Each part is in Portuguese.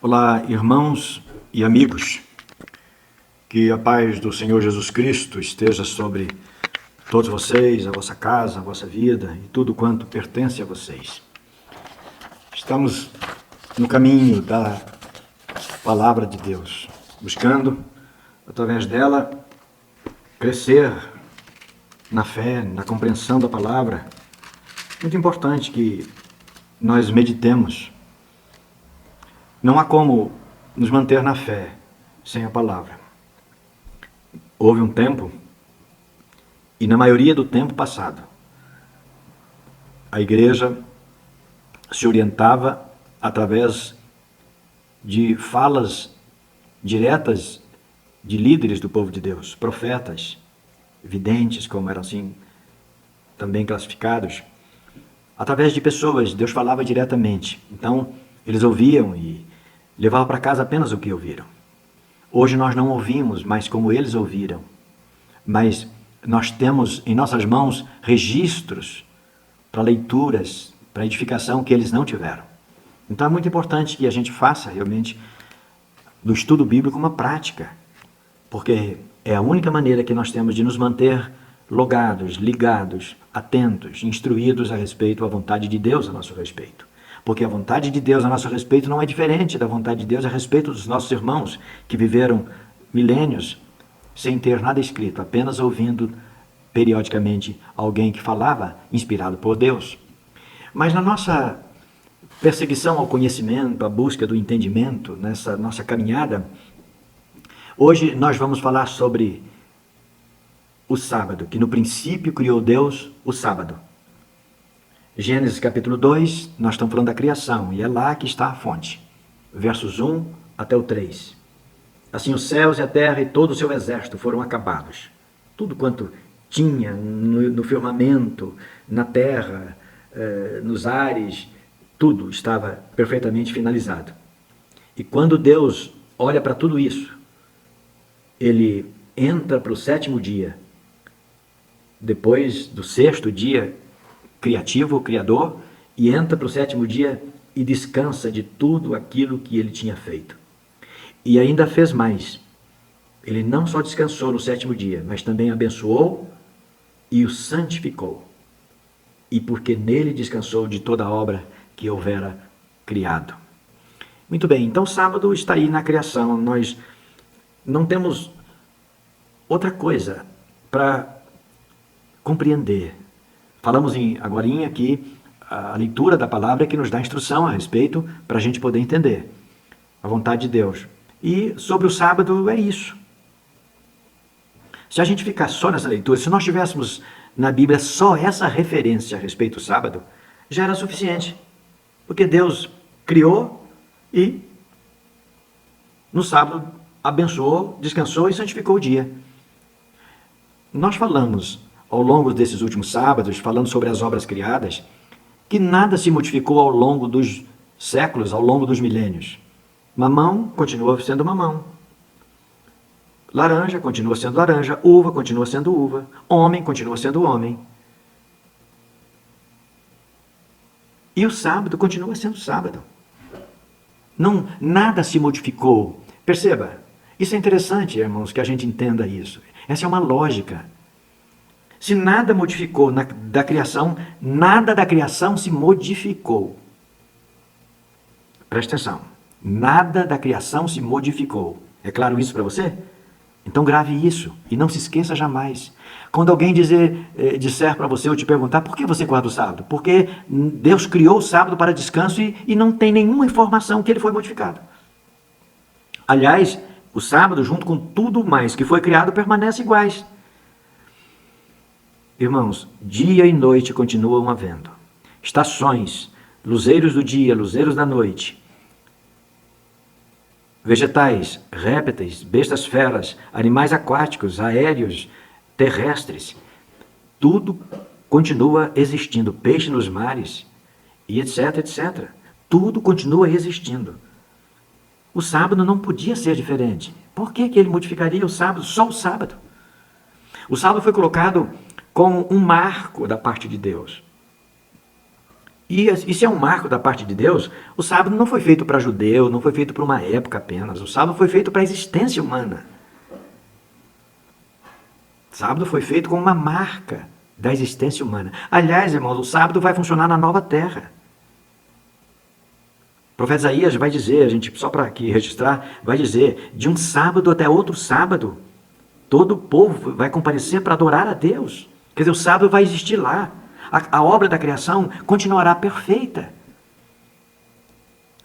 Olá, irmãos e amigos. Que a paz do Senhor Jesus Cristo esteja sobre todos vocês, a vossa casa, a vossa vida e tudo quanto pertence a vocês. Estamos no caminho da Palavra de Deus, buscando, através dela, crescer na fé, na compreensão da Palavra. Muito importante que nós meditemos. Não há como nos manter na fé sem a palavra. Houve um tempo, e na maioria do tempo passado, a igreja se orientava através de falas diretas de líderes do povo de Deus, profetas, videntes, como eram assim também classificados, através de pessoas. Deus falava diretamente. Então, eles ouviam e levavam para casa apenas o que ouviram. Hoje nós não ouvimos mais como eles ouviram, mas nós temos em nossas mãos registros para leituras, para edificação que eles não tiveram. Então é muito importante que a gente faça realmente do estudo bíblico uma prática, porque é a única maneira que nós temos de nos manter logados, ligados, atentos, instruídos a respeito à vontade de Deus a nosso respeito. Porque a vontade de Deus a nosso respeito não é diferente da vontade de Deus a respeito dos nossos irmãos que viveram milênios sem ter nada escrito, apenas ouvindo periodicamente alguém que falava inspirado por Deus. Mas na nossa perseguição ao conhecimento, à busca do entendimento, nessa nossa caminhada, hoje nós vamos falar sobre o sábado, que no princípio criou Deus o sábado. Gênesis capítulo 2, nós estamos falando da criação, e é lá que está a fonte. Versos 1 até o 3. Assim os céus e a terra e todo o seu exército foram acabados. Tudo quanto tinha no firmamento, na terra, nos ares, tudo estava perfeitamente finalizado. E quando Deus olha para tudo isso, ele entra para o sétimo dia. Depois do sexto dia, criativo, o Criador, e entra para o sétimo dia e descansa de tudo aquilo que ele tinha feito. E ainda fez mais. Ele não só descansou no sétimo dia, mas também abençoou e o santificou. E porque nele descansou de toda a obra que houvera criado. Muito bem, então sábado está aí na criação. Nós não temos outra coisa para compreender. Falamos agorinha aqui, a leitura da palavra que nos dá instrução a respeito para a gente poder entender a vontade de Deus. E sobre o sábado é isso. Se a gente ficar só nessa leitura, se nós tivéssemos na Bíblia só essa referência a respeito do sábado, já era suficiente. Porque Deus criou e no sábado abençoou, descansou e santificou o dia. Nós falamos ao longo desses últimos sábados, falando sobre as obras criadas, que nada se modificou ao longo dos séculos, ao longo dos milênios. Mamão continua sendo mamão. Laranja continua sendo laranja. Uva continua sendo uva. Homem continua sendo homem. E o sábado continua sendo sábado. Não, nada se modificou. Perceba, isso é interessante, irmãos, que a gente entenda isso. Essa é uma lógica. Se nada modificou da criação, nada da criação se modificou. Presta atenção. Nada da criação se modificou. É claro isso para você? Então grave isso e não se esqueça jamais. Quando alguém disser para você ou te perguntar por que você guarda o sábado? Porque Deus criou o sábado para descanso e não tem nenhuma informação que ele foi modificado. Aliás, o sábado, junto com tudo mais que foi criado, permanece iguais. Irmãos, dia e noite continuam havendo. Estações, luzeiros do dia, luzeiros da noite. Vegetais, répteis, bestas feras, animais aquáticos, aéreos, terrestres. Tudo continua existindo. Peixe nos mares e etc, etc. Tudo continua existindo. O sábado não podia ser diferente. Por que ele modificaria o sábado? Só o sábado. O sábado foi colocado como um marco da parte de Deus. E isso é um marco da parte de Deus. O sábado não foi feito para judeu, não foi feito para uma época apenas. O sábado foi feito para a existência humana. O sábado foi feito como uma marca da existência humana. Aliás, irmãos, o sábado vai funcionar na nova terra. O profeta Isaías vai dizer, a gente só para aqui registrar, vai dizer, de um sábado até outro sábado, todo o povo vai comparecer para adorar a Deus. Quer dizer, o sábado vai existir lá. A obra da criação continuará perfeita.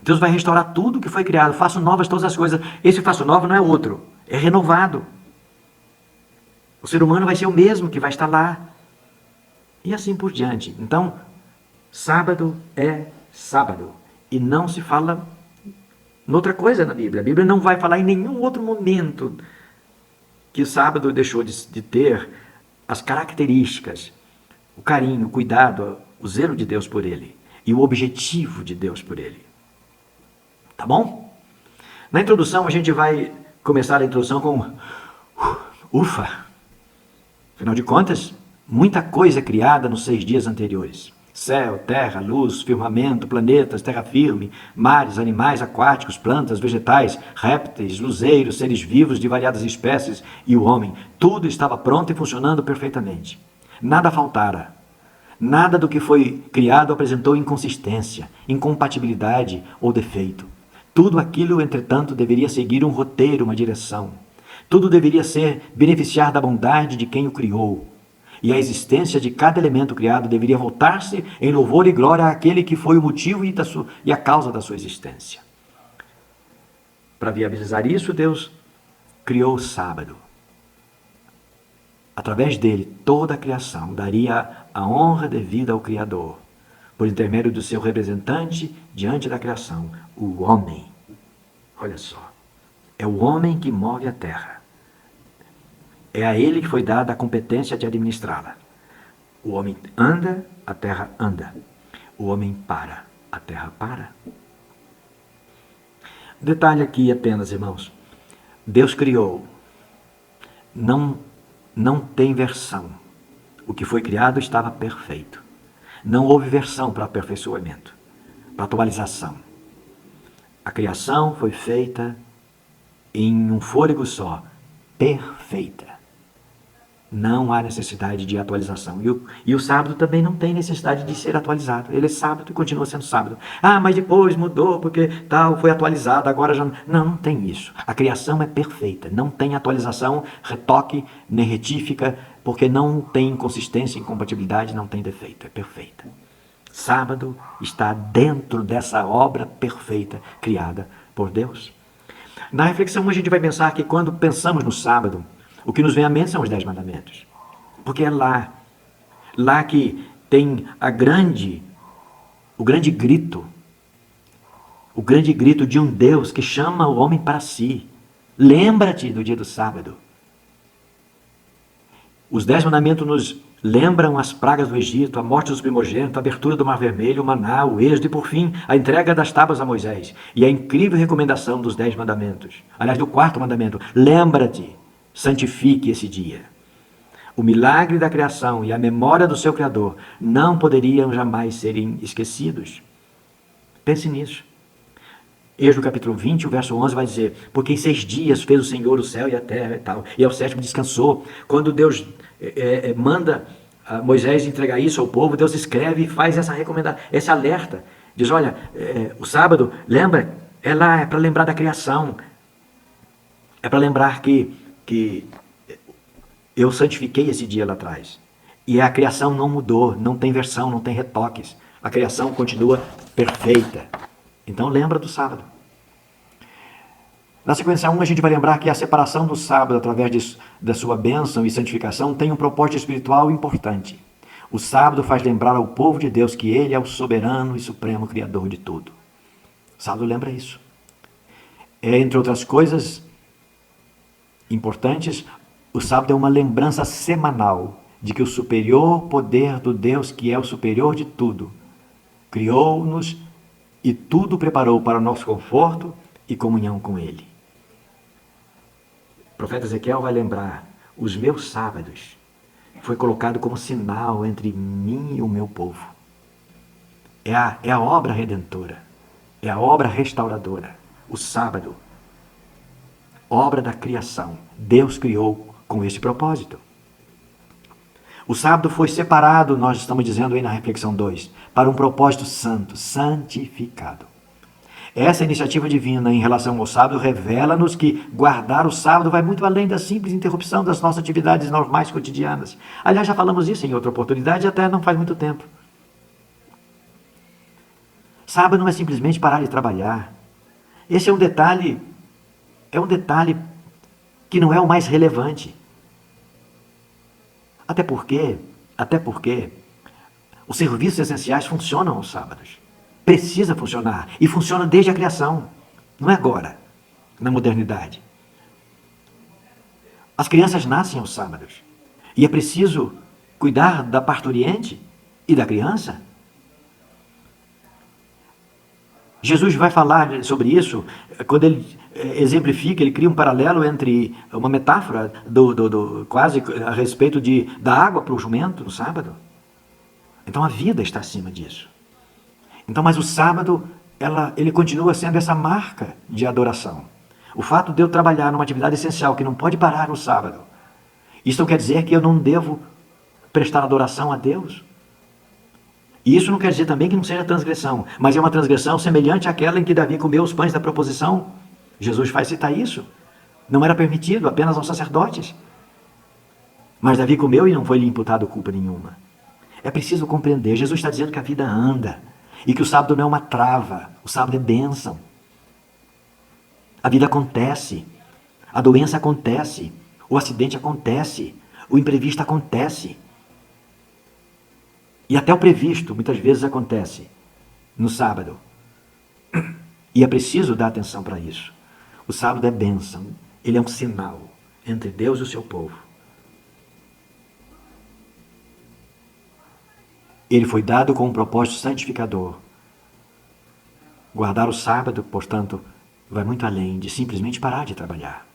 Deus vai restaurar tudo que foi criado. Faço novas todas as coisas. Esse faço novo não é outro, é renovado. O ser humano vai ser o mesmo que vai estar lá. E assim por diante. Então, sábado é sábado. E não se fala noutra coisa na Bíblia. A Bíblia não vai falar em nenhum outro momento que o sábado deixou de ter as características, o carinho, o cuidado, o zelo de Deus por ele e o objetivo de Deus por ele. Tá bom? Na introdução, a gente vai começar a introdução com ufa! Afinal de contas, muita coisa é criada nos 6 dias anteriores. Céu, terra, luz, firmamento, planetas, terra firme, mares, animais aquáticos, plantas, vegetais, répteis, luzeiros, seres vivos de variadas espécies e o homem. Tudo estava pronto e funcionando perfeitamente. Nada faltara. Nada do que foi criado apresentou inconsistência, incompatibilidade ou defeito. Tudo aquilo, entretanto, deveria seguir um roteiro, uma direção. Tudo deveria beneficiar da bondade de quem o criou. E a existência de cada elemento criado deveria voltar-se em louvor e glória àquele que foi o motivo e a causa da sua existência. Para viabilizar isso, Deus criou o sábado. Através dele, toda a criação daria a honra devida ao Criador, por intermédio do seu representante diante da criação, o homem. Olha só, é o homem que move a terra. É a ele que foi dada a competência de administrá-la. O homem anda, a terra anda. O homem para, a terra para. Detalhe aqui apenas, irmãos. Deus criou. Não tem versão. O que foi criado estava perfeito. Não houve versão para aperfeiçoamento, para atualização. A criação foi feita em um fôlego só, perfeita. Não há necessidade de atualização. E o sábado também não tem necessidade de ser atualizado. Ele é sábado e continua sendo sábado. Ah, mas depois mudou porque tal, foi atualizado, agora já... Não tem isso. A criação é perfeita. Não tem atualização, retoque, nem retífica, porque não tem inconsistência, incompatibilidade, não tem defeito. É perfeita. Sábado está dentro dessa obra perfeita criada por Deus. Na reflexão, a gente vai pensar que quando pensamos no sábado, o que nos vem à mente são os 10 mandamentos. Porque é lá que tem o grande grito de um Deus que chama o homem para si. Lembra-te do dia do sábado. Os 10 mandamentos nos lembram as pragas do Egito, a morte dos primogênitos, a abertura do Mar Vermelho, o maná, o êxodo e, por fim, a entrega das tábuas a Moisés. E a incrível recomendação dos 10 mandamentos. Aliás, do 4º mandamento. Lembra-te. Santifique esse dia. O milagre da criação e a memória do seu Criador não poderiam jamais serem esquecidos. Pense nisso. Êxodo capítulo 20, o verso 11 vai dizer: porque em 6 dias fez o Senhor o céu e a terra e tal, e ao 7º descansou. Quando Deus manda Moisés entregar isso ao povo, Deus escreve e faz essa recomendação, esse alerta. Diz, olha, o sábado, lembra, é para lembrar da criação. É para lembrar que eu santifiquei esse dia lá atrás. E a criação não mudou, não tem versão, não tem retoques. A criação continua perfeita. Então lembra do sábado. Na sequência 1, a gente vai lembrar que a separação do sábado através da sua bênção e santificação tem um propósito espiritual importante. O sábado faz lembrar ao povo de Deus que ele é o soberano e supremo criador de tudo. O sábado lembra isso. Entre outras coisas importantes, o sábado é uma lembrança semanal de que o superior poder do Deus, que é o superior de tudo, criou-nos e tudo preparou para o nosso conforto e comunhão com Ele. O profeta Ezequiel vai lembrar: os meus sábados foi colocado como sinal entre mim e o meu povo. É a obra redentora. É a obra restauradora. O sábado. Obra da criação. Deus criou com esse propósito. O sábado foi separado, nós estamos dizendo aí na reflexão 2, para um propósito santo, santificado. Essa iniciativa divina em relação ao sábado revela-nos que guardar o sábado vai muito além da simples interrupção das nossas atividades normais cotidianas. Aliás, já falamos isso em outra oportunidade, até não faz muito tempo. Sábado não é simplesmente parar de trabalhar. Esse é um detalhe que não é o mais relevante. Até porque os serviços essenciais funcionam aos sábados. Precisa funcionar. E funciona desde a criação. Não é agora, na modernidade. As crianças nascem aos sábados. E é preciso cuidar da parturiente e da criança. Jesus vai falar sobre isso quando ele exemplifica, ele cria um paralelo entre uma metáfora quase a respeito da água para o jumento no sábado. Então a vida está acima disso. Então, mas o sábado, ele continua sendo essa marca de adoração. O fato de eu trabalhar numa atividade essencial que não pode parar no sábado, isso não quer dizer que eu não devo prestar adoração a Deus. E isso não quer dizer também que não seja transgressão, mas é uma transgressão semelhante àquela em que Davi comeu os pães da proposição. Jesus faz citar isso. Não era permitido apenas aos sacerdotes. Mas Davi comeu e não foi lhe imputado culpa nenhuma. É preciso compreender. Jesus está dizendo que a vida anda e que o sábado não é uma trava. O sábado é bênção. A vida acontece. A doença acontece. O acidente acontece. O imprevisto acontece. E até o previsto muitas vezes acontece no sábado. E é preciso dar atenção para isso. O sábado é bênção. Ele é um sinal entre Deus e o seu povo. Ele foi dado com um propósito santificador. Guardar o sábado, portanto, vai muito além de simplesmente parar de trabalhar.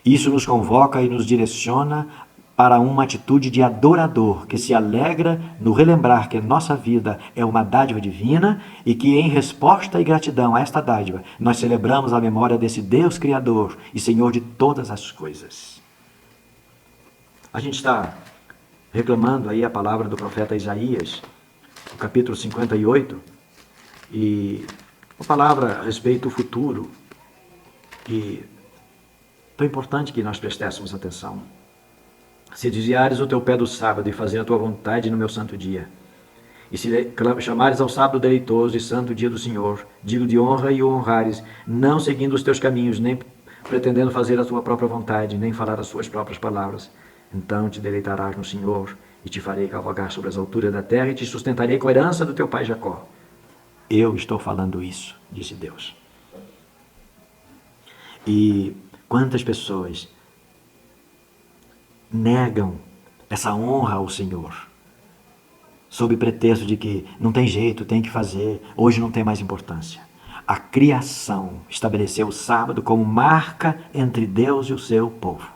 Isso nos convoca e nos direciona para uma atitude de adorador, que se alegra no relembrar que nossa vida é uma dádiva divina e que, em resposta e gratidão a esta dádiva, nós celebramos a memória desse Deus Criador e Senhor de todas as coisas. A gente está reclamando aí a palavra do profeta Isaías, no capítulo 58, e uma palavra a respeito do futuro, e tão importante que nós prestéssemos atenção. Se desviares o teu pé do sábado e fazer a tua vontade no meu santo dia, e se chamares ao sábado deleitoso e santo dia do Senhor, digo de honra e o honrares, não seguindo os teus caminhos, nem pretendendo fazer a tua própria vontade, nem falar as suas próprias palavras, então te deleitarás no Senhor e te farei cavalgar sobre as alturas da terra e te sustentarei com a herança do teu pai Jacó. Eu estou falando isso, disse Deus. E quantas pessoas negam essa honra ao Senhor, sob pretexto de que não tem jeito, tem que fazer, hoje não tem mais importância. A criação estabeleceu o sábado como marca entre Deus e o seu povo.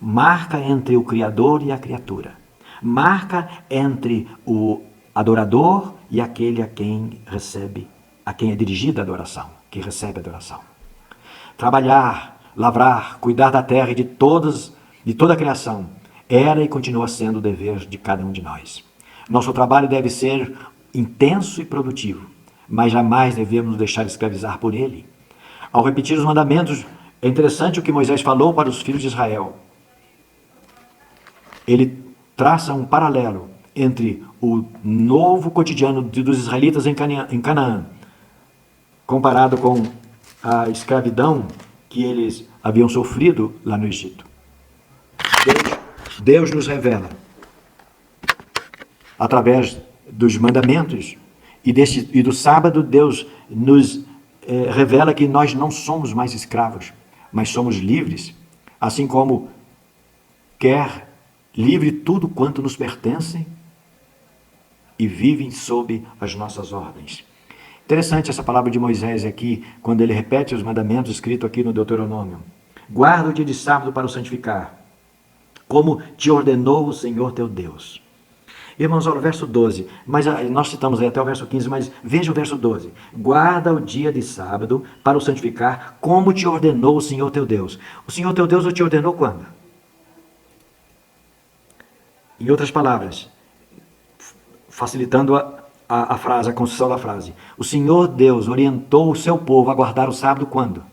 Marca entre o Criador e a criatura. Marca entre o adorador e aquele a quem é dirigida a adoração, que recebe a adoração. Trabalhar, lavrar, cuidar da terra e de toda a criação era e continua sendo o dever de cada um de nós. Nosso trabalho deve ser intenso e produtivo, mas jamais devemos nos deixar escravizar por ele. Ao repetir os mandamentos, é interessante o que Moisés falou para os filhos de Israel. Ele traça um paralelo entre o novo cotidiano dos israelitas em Canaã, comparado com a escravidão que eles haviam sofrido lá no Egito. Deus nos revela, através dos mandamentos e do sábado, Deus nos revela que nós não somos mais escravos, mas somos livres, assim como quer livre tudo quanto nos pertence e vivem sob as nossas ordens. Interessante essa palavra de Moisés aqui, quando ele repete os mandamentos escritos aqui no Deuteronômio. Guarda o dia de sábado para o santificar, como te ordenou o Senhor teu Deus. Irmãos, olha o verso 12, mas nós citamos aí até o verso 15, mas veja o verso 12. Guarda o dia de sábado para o santificar, como te ordenou o Senhor teu Deus. O Senhor teu Deus o te ordenou quando? Em outras palavras, facilitando a frase, a construção da frase. O Senhor Deus orientou o seu povo a guardar o sábado quando?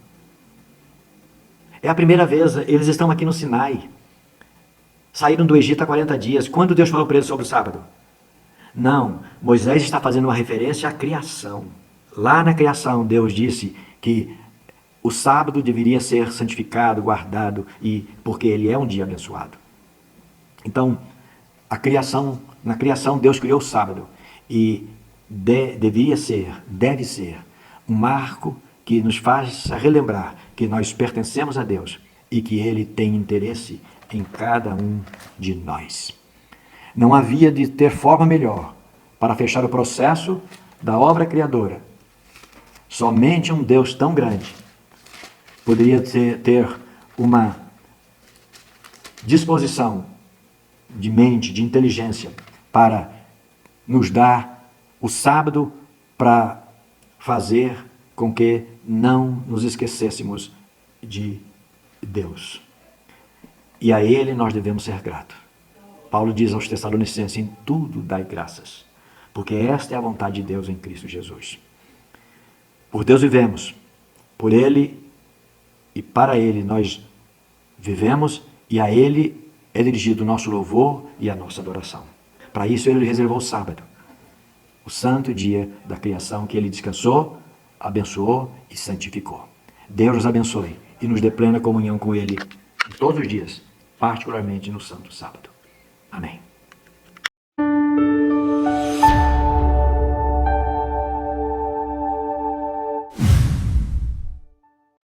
É a primeira vez, eles estão aqui no Sinai. Saíram do Egito há 40 dias. Quando Deus falou para eles sobre o sábado? Não, Moisés está fazendo uma referência à criação. Lá na criação, Deus disse que o sábado deveria ser santificado, guardado, e porque ele é um dia abençoado. Então, na criação, Deus criou o sábado e deve ser um marco que nos faz relembrar que nós pertencemos a Deus e que Ele tem interesse em cada um de nós. Não havia de ter forma melhor para fechar o processo da obra criadora. Somente um Deus tão grande poderia ter uma disposição de mente, de inteligência, para nos dar o sábado para fazer com que não nos esquecêssemos de Deus. E a Ele nós devemos ser gratos. Paulo diz aos Tessalonicenses, em tudo dai graças, porque esta é a vontade de Deus em Cristo Jesus. Por Deus vivemos, por Ele e para Ele nós vivemos, e a Ele é dirigido o nosso louvor e a nossa adoração. Para isso Ele reservou o sábado, o santo dia da criação que Ele descansou, abençoou e santificou. Deus nos abençoe e nos dê plena comunhão com Ele todos os dias, particularmente no santo sábado. Amém.